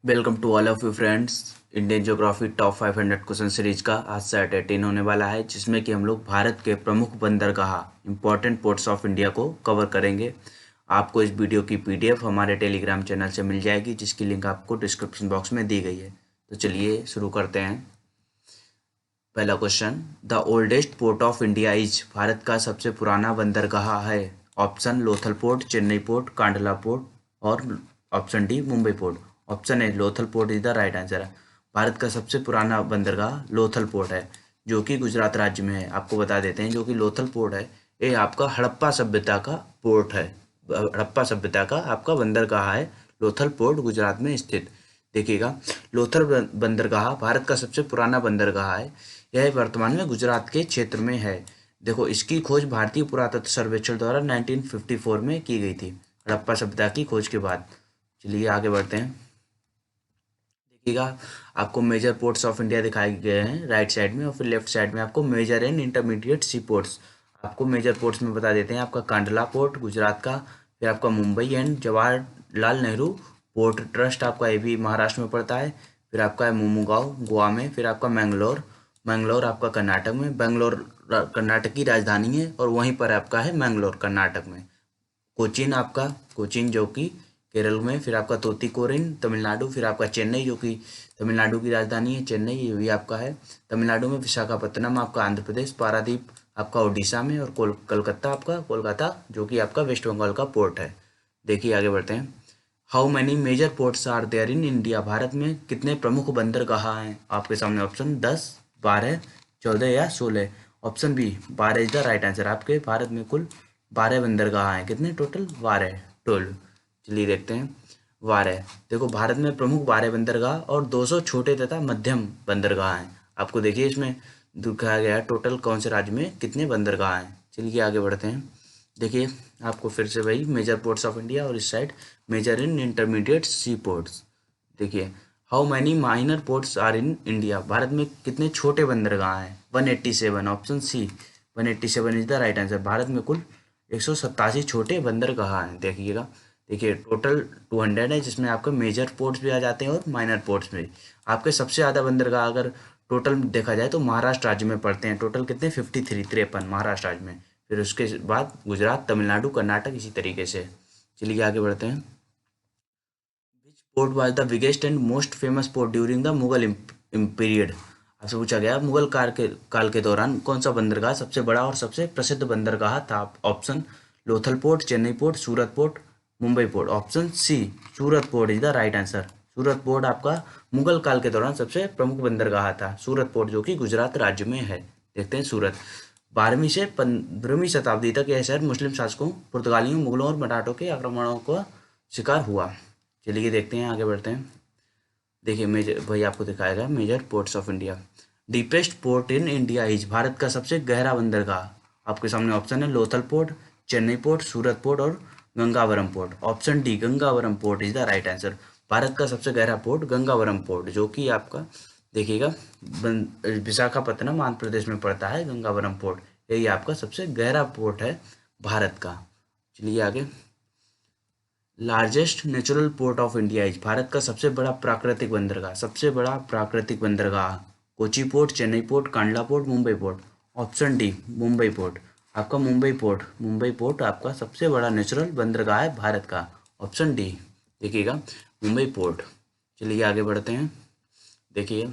Welcome to all of you friends. Indian geography top 500 question series का आज से eight होने वाला है, जिसमें कि हम लोग भारत के प्रमुख बंदरगाह इंपॉर्टेंट पोर्ट्स ऑफ इंडिया को कवर करेंगे। आपको इस वीडियो की पीडीएफ हमारे टेलीग्राम चैनल से मिल जाएगी, जिसकी लिंक आपको डिस्क्रिप्शन बॉक्स में दी गई है। तो चलिए शुरू करते हैं। पहला question, the oldest port of India is, Bharat का सबसे पुराना बंदरगाह है। Option Lothal port, Chennai port, Kandla port और option D Mumbai port. Option A Lothal port is the right answer है। भारत का सबसे पुराना बंदरगाह लोथल पोर्ट है, जो कि गुजरात राज्य में है। आपको बता देते हैं, जो कि लोथल पोर्ट है ये आपका हड़प्पा सभ्यता का पोर्ट है। हड़प्पा सभ्यता का आपका बंदरगाह है लोथल पोर्ट, गुजरात में स्थित। देखिएगा, लोथल बंदरगाह भारत का सबसे पुराना बंदरगाह है। यह वर्तमान में गुजरात के क्षेत्र में है। देखो, इसकी खोज भारतीय पुरातत्व सर्वेक्षण द्वारा 1954 में की गई थी, हड़प्पा सभ्यता की खोज के बाद। चलिए आगे बढ़ते हैं। देखिएगा, आपको मेजर पोर्ट्स ऑफ इंडिया दिखाए गए हैं राइट साइड में, और फिर लेफ्ट साइड में आपको major and intermediate sea ports. आपको मेजर पोर्ट्स में बता देते हैं, आपका कांडला पोर्ट गुजरात का, फिर आपका Mumbai and Jawaharlal Nehru port trust, आपका ये भी महाराष्ट्र में पड़ता है। फिर आपका है मोमुगांव गोवा में। फिर आपका मैंगलोर, मैंगलोर आपका कर्नाटक में। बेंगलोर कर्नाटक की राजधानी है, और वहीं पर आपका है मैंगलोर कर्नाटक में। कोचीन, आपका कोचीन जो कि केरल में। फिर आपका तोतीकोरिन तमिलनाडु। फिर आपका चेन्नई, जो कि तमिलनाडु की राजधानी है चेन्नई, ये भी आपका है तमिलनाडु में। विशाखापत्तनम आपका आंध्र प्रदेश। पारादीप आपका उड़ीसा में। और कोलकाता आपका कोलकाता, जो कि आपका वेस्ट बंगाल का पोर्ट है। देखिए आगे बढ़ते हैं। How many major ports are there in India, Bharat में कितने प्रमुख बंदरगाह हैं। आपके सामने ऑप्शन 10, 12, 14 या 16। Option B 12 is the right answer. आपके भारत में कुल 12 बंदरगाह हैं। कितने टोटल? 12 टोल। चलिए देखते हैं। 12, देखो भारत में प्रमुख 12 बंदरगाह और 200 छोटे तथा मध्यम बंदरगाह हैं। आपको देखिए इसमें दिखाया गया है टोटल कौन से राज्य में कितने बंदरगाह हैं। चलिए आगे बढ़ते हैं। देखिए, आपको फिर से वही मेजर पोर्ट्स ऑफ इंडिया, और इस side major in intermediate sea ports. देखिए, how many minor ports are in India, Bharat में कितने छोटे बंदरगाह हैं। 187। Option C 187 is the right answer. Bharat में कुल 187 छोटे बंदरगाह हैं। देखिएगा, देखिए टोटल 200 है, जिसमें आपके मेजर पोर्ट्स भी आ जाते हैं और माइनर पोर्ट्स में। आपके सबसे ज़्यादा बंदरगाह अगर टोटल देखा जाए तो महाराष्ट्र राज्य में पड़ते हैं। टोटल कितने? 53, 53 महाराष्ट्र राज्य में। फिर उसके बाद गुजरात, तमिलनाडु, कर्नाटक, इसी तरीके से। चलिए आगे बढ़ते हैं। Which port was the biggest and most famous port during the Mughal period. आपसे पूछा गया मुगल काल के दौरान कौन सा बंदरगाह सबसे बड़ा और सबसे प्रसिद्ध बंदरगाह था। Option Lothal port, Chennai port, Surat port, Mumbai port. Option C Surat port is the right answer. Surat port आपका मुगल काल के दौरान सबसे प्रमुख बंदरगाह था, सूरत पोर्ट, जो कि गुजरात राज्य में है। देखते हैं सूरत। 12वीं से 15वीं शताब्दी तक यह शहर मुस्लिम शासकों, पुर्तगालियों, मुगलों और मराठों के आक्रमणों का शिकार हुआ। चलिए देखते हैं, आगे बढ़ते हैं। देखिए, मेजर वही आपको दिखाएगा major ports of India. Deepest port in India is, Bharat का सबसे गहरा बंदरगाह। आपके सामने ऑप्शन है Lothal port, Chennai port, Surat port और Gangavaram port. Option D Gangavaram port is the right answer. Bharat का सबसे गहरा पोर्ट गंगावरम पोर्ट, जो कि आपका देखिएगा विशाखापत्तनम आंध्र प्रदेश में पड़ता है। गंगावरम पोर्ट यही आपका सबसे गहरा पोर्ट है भारत का। चलिए आगे। Largest natural port of India is, Bharat का सबसे बड़ा प्राकृतिक बंदरगाह, सबसे बड़ा प्राकृतिक बंदरगाह। Kochi port, Chennai port, Kandla port, Mumbai port. Option D Mumbai port. आपका मुंबई पोर्ट, मुंबई पोर्ट आपका सबसे बड़ा नेचुरल बंदरगाह है भारत का। ऑप्शन डी देखिएगा, मुंबई पोर्ट। चलिए आगे बढ़ते हैं। देखिए,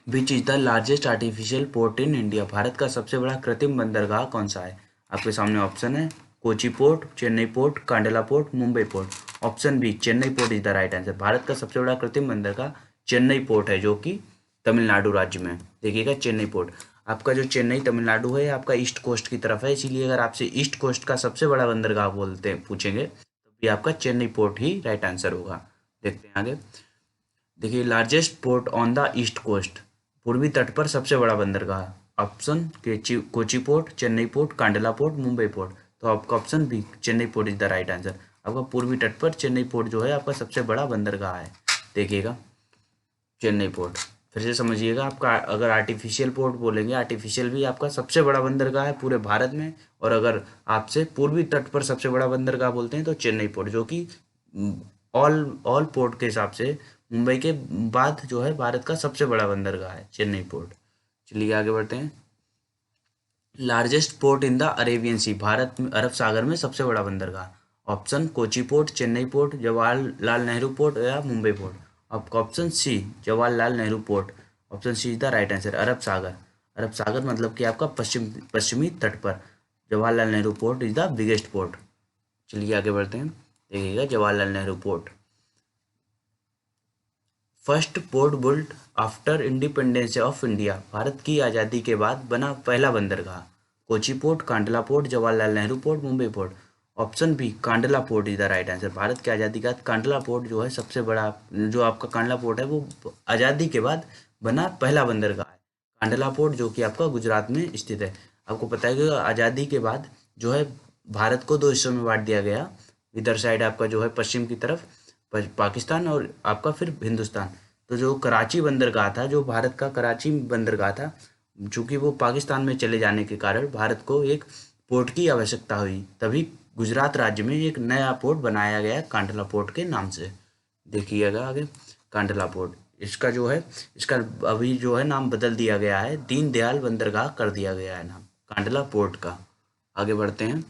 which is the largest artificial port in India, Bharat का सबसे बड़ा कृत्रिम बंदरगाह कौन सा है। आपके सामने ऑप्शन है Kochi port, Chennai port, Kandla port, Mumbai port. Option B Chennai port is the right answer. Bharat का सबसे बड़ा कृत्रिम बंदरगाह चेन्नई पोर्ट है, जो कि तमिलनाडु राज्य में। देखिएगा, चेन्नई पोर्ट आपका जो चेन्नई तमिलनाडु है, आपका ईस्ट कोस्ट की तरफ है, इसीलिए अगर आपसे ईस्ट कोस्ट का सबसे बड़ा बंदरगाह बोलते पूछेंगे तो भी आपका चेन्नई पोर्ट ही राइट आंसर होगा। देखते हैं आगे। देखिए, largest port on the east coast, पूर्वी तट पर सबसे बड़ा बंदरगाह। Option Kochi port, Chennai port, Kandla port, Mumbai port. तो आपका option B Chennai port is the right answer. आपका पूर्वी तट पर चेन्नई पोर्ट जो है आपका सबसे बड़ा बंदरगाह है। देखिएगा, चेन्नई पोर्ट। फिर से समझिएगा, आपका अगर आर्टिफिशियल पोर्ट बोलेंगे, आर्टिफिशियल भी आपका सबसे बड़ा बंदरगाह है पूरे भारत में। और अगर आपसे पूर्वी तट पर सबसे बड़ा बंदरगाह बोलते हैं तो चेन्नई पोर्ट, जो कि ऑल ऑल पोर्ट के हिसाब से मुंबई के बाद जो है भारत का सबसे बड़ा बंदरगाह है चेन्नई पोर्ट। चलिए आगे बढ़ते हैं। Largest port in the Arabian sea, Bharat में अरब सागर में सबसे बड़ा बंदरगाह। Option Kochi port, Chennai port, Jawaharlal Nehru port या मुंबई पोर्ट। आपका option C Jawaharlal Nehru port. Option C is the right answer, Arab Sagar. Arab Sagar मतलब कि आपका पश्चिमी तट पर Jawaharlal Nehru port is the biggest port. चलिए आगे बढ़ते हैं, देखिएगा Jawaharlal Nehru port. First port built after independence of India, Bharat की आज़ादी के बाद बना पहला बंदरगाह। Kochi port, Kandla port, Jawaharlal Nehru port, Mumbai port. Option B Kandla port is the right answer. Bharat की आज़ादी के बाद कांडला पोर्ट जो है सबसे बड़ा, जो आपका कांडला पोर्ट है वो आज़ादी के बाद बना पहला बंदरगाह है। कांडला पोर्ट जो कि आपका गुजरात में स्थित है। आपको पता है कि आज़ादी के बाद जो है भारत को दो हिस्सों में बांट दिया गया। इधर साइड आपका जो है पश्चिम की तरफ पाकिस्तान और आपका फिर हिंदुस्तान। तो जो कराची बंदरगाह था, जो भारत का कराची बंदरगाह था, चूंकि वो पाकिस्तान में चले जाने के कारण भारत को एक पोर्ट की आवश्यकता हुई, तभी गुजरात राज्य में एक नया पोर्ट बनाया गया कांडला पोर्ट के नाम से। देखिएगा आगे, कांडला पोर्ट इसका जो है, इसका अभी जो है नाम बदल दिया गया है, दीनदयाल बंदरगाह कर दिया गया है नाम कांडला पोर्ट का। आगे बढ़ते हैं।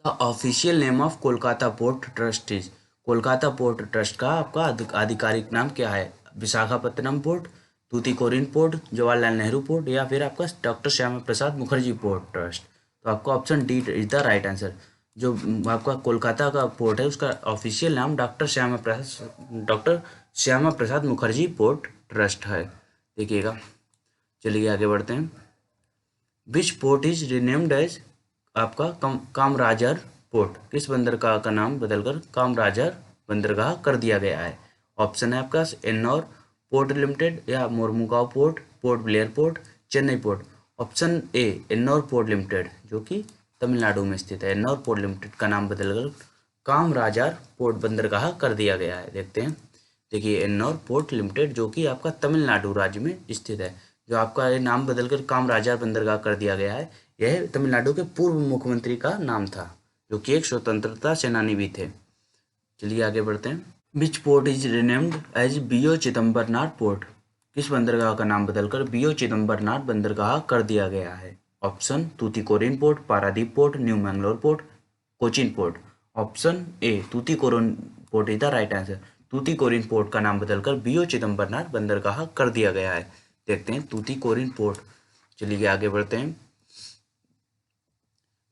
The official name of Kolkata port trust is, Kolkata port trust का आपका आधिकारिक नाम क्या है? Visakhapatnam port, Tuticorin port, Jawaharlal Nehru port या फिर आपका doctor Shyama Prasad Mukherjee port trust. तो आपका option D is the right answer. जो आपका कोलकाता का पोर्ट है उसका ऑफिशियल नाम doctor Shyama Prasad Mukherjee port trust है। देखिएगा, चलिए आगे बढ़ते हैं। Which port is renamed as आपका कामराजार पोर्ट, किस बंदरगाह का नाम बदलकर कामराजार बंदरगाह कर दिया गया है? ऑप्शन है आपका एन्नौर पोर्ट लिमिटेड या Mormugao port, port Blair port, Chennai port. Option ए एन्नौर पोर्ट लिमिटेड जो कि तमिलनाडु में स्थित है, एन्नौर पोर्ट लिमिटेड का नाम बदलकर कामराजार पोर्ट बंदरगाह कर दिया गया है। देखते हैं, देखिए एन्नौर पोर्ट लिमिटेड जो कि आपका तमिलनाडु राज्य में स्थित है, जो आपका ये नाम बदलकर कामराजार बंदरगाह कर दिया गया है, यह तमिलनाडु के पूर्व मुख्यमंत्री का नाम था, जो कि एक स्वतंत्रता सेनानी भी थे। चलिए आगे बढ़ते हैं। Which port is renamed as V O Chidambaranar port, किस बंदरगाह का नाम बदलकर बीओ चिदम्बरनार बंदरगाह कर दिया गया है? Option Tuticorin port, Paradip port, new Mangalore port, Cochin port. Option A Tuticorin port is the right answer. Tuticorin port का नाम बदलकर बीओ चिदम्बरनार बंदरगाह कर दिया गया है। देखते हैं तूतीकोरिन पोर्ट। चलिए आगे बढ़ते हैं।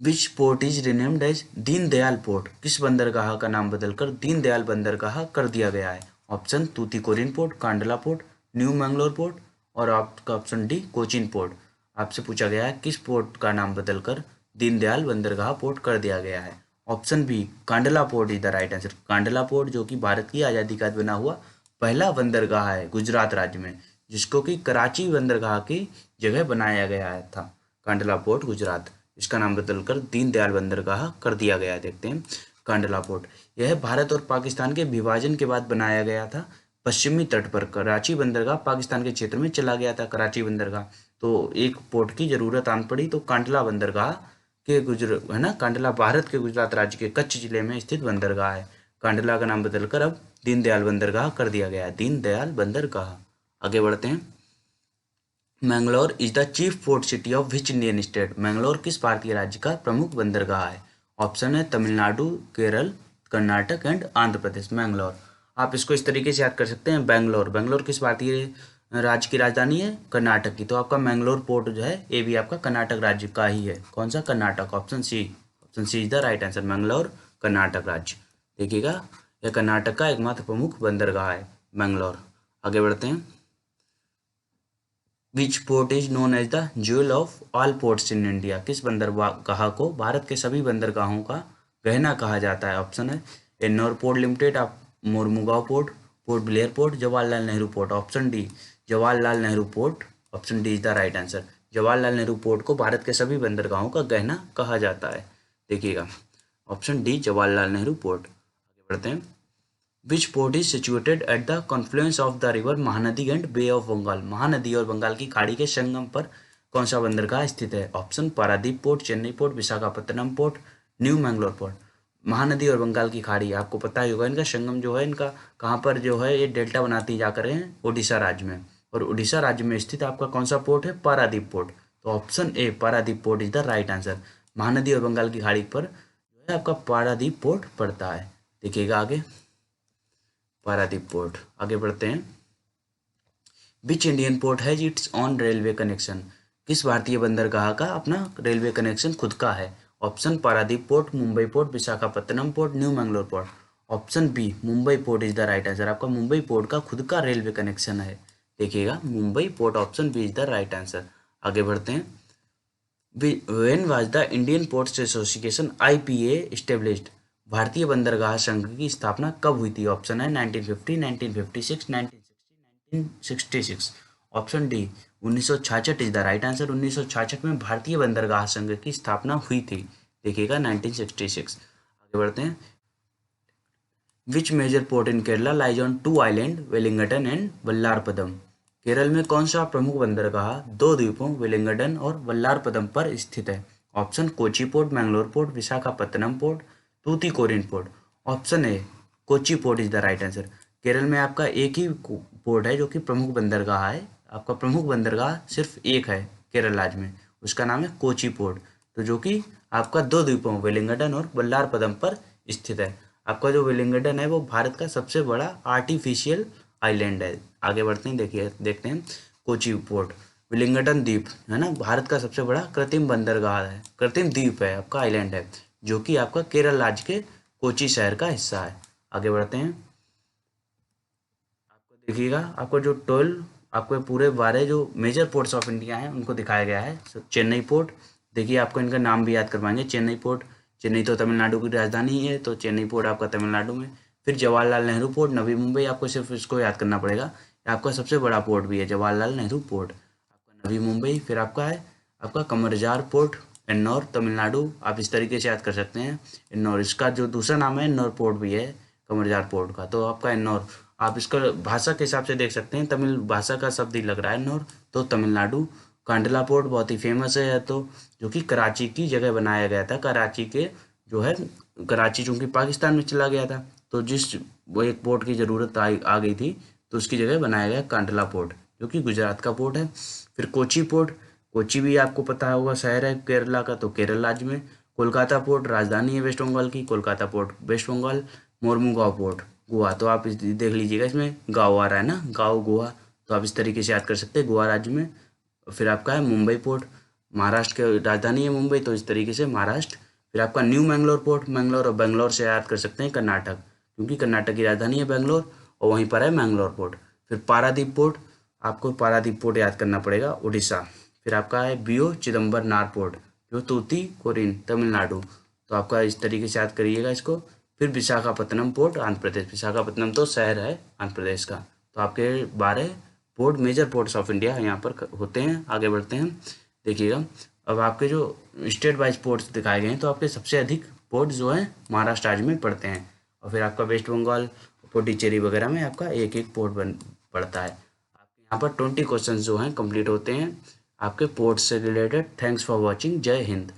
Which port is renamed as Deendayal port, किस बंदरगाह का नाम बदलकर दीनदयाल बंदरगाह कर दिया गया है? Option Tuticorin port, Kandla port, new Mangalore port और आपका ऑप्शन डी कोचीन पोर्ट। आपसे पूछा गया है किस पोर्ट का नाम बदलकर दीनदयाल बंदरगाह पोर्ट कर दिया गया है? Option B Kandla port is the right answer. Kandla port जो कि भारत की आज़ादी का बना हुआ पहला बंदरगाह है गुजरात राज्य में, जिसको कि कराची बंदरगाह की जगह बनाया गया था। कांडला पोर्ट गुजरात, इसका नाम बदलकर दीनदयाल बंदरगाह कर दिया गया। देखते हैं कांडला पोर्ट, यह भारत और पाकिस्तान के विभाजन के बाद बनाया गया था। पश्चिमी तट पर कराची बंदरगाह पाकिस्तान के क्षेत्र में चला गया था कराची बंदरगाह, तो एक पोर्ट की जरूरत आन पड़ी, तो कांडला बंदरगाह के है ना, कांडला भारत के गुजरात राज्य के कच्छ जिले में स्थित बंदरगाह है। कांडला का नाम बदलकर अब दीनदयाल बंदरगाह कर दिया गया है, दीनदयाल बंदरगाह। आगे बढ़ते हैं। Mangalore is the chief port city of which Indian state, Mangalore किस भारतीय राज्य का प्रमुख बंदरगाह है? ऑप्शन है तमिलनाडु, केरल, कर्नाटक एंड आंध्र प्रदेश। मैंगलोर, आप इसको इस तरीके से याद कर सकते हैं, बेंगलोर, बेंगलोर किस भारतीय राज्य की राजधानी है? कर्नाटक की। तो आपका मैंगलोर पोर्ट जो है ये भी आपका कर्नाटक राज्य का ही है। कौन सा? Karnataka. Option C is the right answer, Mangalore Karnataka राज्य। देखिएगा, यह कर्नाटक का एकमात्र प्रमुख बंदरगाह है मैंगलोर। आगे बढ़ते हैं। Which port is known as the jewel of all ports in India, किस बंदरगाह को भारत के सभी बंदरगाहों का गहना कहा जाता है? ऑप्शन है एन्नौर पोर्ट लिमिटेड, आप Mormugao port, port Blair port, Jawaharlal Nehru port. Option D Jawaharlal Nehru port, option D is the right answer. Jawaharlal Nehru port को भारत के सभी बंदरगाहों का गहना कहा जाता है। देखिएगा, option D Jawaharlal Nehru port. आगे बढ़ते हैं। Which port is situated at the confluence of the river Mahanadi and Bay of Bengal, Mahanadi और बंगाल की खाड़ी के संगम पर कौन सा बंदरगाह स्थित है? Option Paradip port, Chennai port, Visakhapatnam port, new Mangalore port. Mahanadi और बंगाल की खाड़ी, आपको पता ही होगा इनका संगम जो है इनका कहाँ पर जो है ये डेल्टा बनाती जाकर है उड़ीसा राज्य में। और उड़ीसा राज्य में स्थित आपका कौन सा पोर्ट है, पारादीप पोर्ट। तो option A Paradip port is the right answer. Mahanadi और बंगाल की खाड़ी पर जो है आपका पारादीप पोर्ट पड़ता है। देखिएगा आगे, पारादीप पोर्ट। आगे बढ़ते हैं। Which Indian port has its on railway connection, किस भारतीय बंदरगाह का अपना रेलवे कनेक्शन खुद का है। Option Paradip port, Mumbai port, Visakhapatnam port, new Mangalore port. Option B Mumbai port is the right answer. आपका मुंबई पोर्ट का खुद का रेलवे कनेक्शन है। देखिएगा Mumbai port, option B is the right answer. आगे बढ़ते हैं। When was the Indian ports association IPA established, भारतीय बंदरगाह संघ की स्थापना कब हुई थी। ऑप्शन है 1950, 1956, 1960, 1966। Option D 1966 is the right answer. 1966 में भारतीय बंदरगाह संघ की स्थापना हुई थी। देखिएगा 1966। आगे बढ़ते हैं। Which major port in Kerala lies on 2 island Wellington and Vallarpadam, Kerala में कौन सा प्रमुख बंदरगाह 2 द्वीपों वेलिंगटन और वल्लारपदम पर स्थित है। Option Kochi port, Mangalore port, Visakhapatnam port, Tuticorin port. Option A Kochi port is the right answer. Kerala में आपका एक ही पोर्ट है जो कि प्रमुख बंदरगाह है। आपका प्रमुख बंदरगाह सिर्फ एक है केरल राज्य में, उसका नाम है कोची पोर्ट, तो जो कि आपका 2 द्वीपों वेलिंगटन और वल्लारपदम पर स्थित है। आपका जो वेलिंगटन है वो भारत का सबसे बड़ा आर्टिफिशियल आइलैंड है। आगे बढ़ते हैं, देखिए देखते हैं कोची पोर्ट। वेलिंगटन द्वीप है ना, भारत का सबसे बड़ा कृत्रिम बंदरगाह है, कृत्रिम द्वीप है, आपका आइलैंड है, जो कि आपका केरल राज्य के कोची शहर का हिस्सा है। आगे बढ़ते हैं। आपको देखिएगा, आपको जो 12 आपको पूरे 12 जो मेजर पोर्ट्स ऑफ इंडिया हैं उनको दिखाया गया है। चेन्नई पोर्ट, देखिए आपको इनका नाम भी याद करवाएंगे। चेन्नई पोर्ट, चेन्नई तो तमिलनाडु की राजधानी ही है, तो चेन्नई पोर्ट आपका तमिलनाडु में। फिर जवाहरलाल नेहरू पोर्ट, नवी मुंबई, आपको सिर्फ इसको याद करना पड़ेगा, आपका सबसे बड़ा पोर्ट भी है जवाहरलाल नेहरू पोर्ट, आपका नवी मुंबई। फिर आपका है आपका कमरजार पोर्ट, एन्नौर तमिलनाडु, आप इस तरीके से याद कर सकते हैं एन्नौर। इसका जो दूसरा नाम है एन्नौर पोर्ट भी है कमरजार पोर्ट का, तो आपका एन्नौर। आप इसका भाषा के हिसाब से देख सकते हैं, तमिल भाषा का शब्द ही लग रहा है एन्नौर, तो तमिलनाडु। कांडला पोर्ट बहुत ही फेमस है, तो जो कि कराची की जगह बनाया गया था। कराची के जो है, कराची चूंकि पाकिस्तान में चला गया था, तो जिस वो एक पोर्ट की ज़रूरत आ गई थी, तो उसकी जगह बनाया गया कांडला पोर्ट, जो कि गुजरात का पोर्ट है। फिर कोची पोर्ट, कोची भी आपको पता होगा शहर है केरला का, तो केरल राज्य में। कोलकाता पोर्ट राजधानी है वेस्ट बंगाल की, Kolkata port West Bengal. Mormugao port Goa, तो आप देख लीजिएगा इसमें गाँव आ रहा है ना, गाँव गोवा, तो आप इस तरीके से याद कर सकते हैं गोवा राज्य में। फिर आपका है मुंबई पोर्ट, महाराष्ट्र की राजधानी है मुंबई, तो इस तरीके से महाराष्ट्र। फिर आपका न्यू मैंगलोर पोर्ट, मैंगलोर और बेंगलोर से याद कर सकते हैं कर्नाटक, क्योंकि कर्नाटक की राजधानी है बेंगलोर और वहीं पर है मैंगलोर पोर्ट। फिर पारादीप पोर्ट, आपको पारादीप पोर्ट याद करना पड़ेगा, उड़ीसा। फिर आपका है BO चिदम्बरनार पोर्ट, जो तूतीकोरिन तमिलनाडु, तो आपका इस तरीके से याद करिएगा इसको। फिर विशाखापत्तनम पोर्ट आंध्र प्रदेश, विशाखापत्तनम तो शहर है आंध्र प्रदेश का। तो आपके 12 port major ports of India यहाँ पर होते हैं। आगे बढ़ते हैं, देखिएगा अब आपके जो स्टेट वाइज पोर्ट्स दिखाए गए हैं, तो आपके सबसे अधिक पोर्ट जो हैं महाराष्ट्र राज्य में पड़ते हैं, और फिर आपका वेस्ट बंगाल पुडुचेरी वगैरह में आपका एक एक पोर्ट पड़ता है। आपके यहाँ पर 20 क्वेश्चन जो हैं कंप्लीट होते हैं आपके पोर्ट से रिलेटेड। थैंक्स फॉर वॉचिंग, जय हिंद।